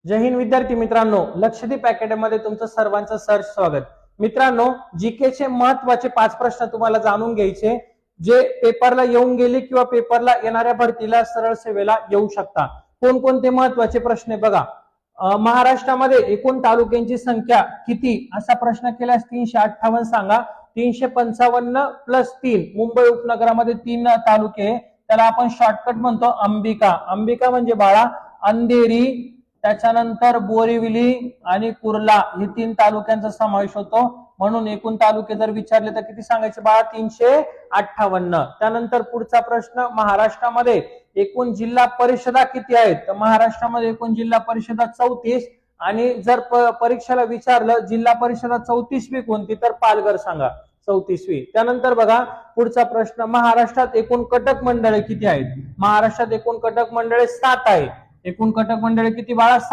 जय हिंद विद्यार्थी मित्रांनो, लक्षदीप अकॅडमीमध्ये तुमचं सर्वांचं सहर्ष स्वागत। मित्रांनो, जीके चे महत्त्वाचे 5 प्रश्न तुम्हाला जाणून घ्यायचे, जे पेपरला येऊन गेले किंवा पेपरला येणाऱ्या भरतीला सरळ सेवेला येऊ शकता। कोणकोणते महत्त्वाचे प्रश्न बघा। महाराष्ट्रामध्ये एकूण तालुक्यांची संख्या किती असा प्रश्न केल्यास 358 सांगा। 355 + 3 मुंबई उपनगरामध्ये 3 तालुके, त्याला आपण शॉर्टकट म्हणतो अंबिका। अंबिका म्हणजे बाळा अंधेरी, त्याच्यानंतर बोरिवली आणि कुर्ला हे 3 तालुक्यांचा समावेश होतो। म्हणून एकूण तालुके जर विचारले तर किती सांगायचे बाळा? 358। त्यानंतर पुढचा प्रश्न, महाराष्ट्रामध्ये एकूण जिल्हा परिषदा किती आहेत? तर महाराष्ट्रामध्ये एकूण जिल्हा परिषदा 34। आणि जर परीक्षेला विचारलं जिल्हा परिषदा 34वी कोणती, तर पालघर सांगा 34वी। त्यानंतर बघा पुढचा प्रश्न, महाराष्ट्रात एकूण कटक मंडळे किती आहेत? महाराष्ट्रात एकूण कटक मंडळे 7 आहेत। एकूण कटक मंडळे किती बाळा? 7।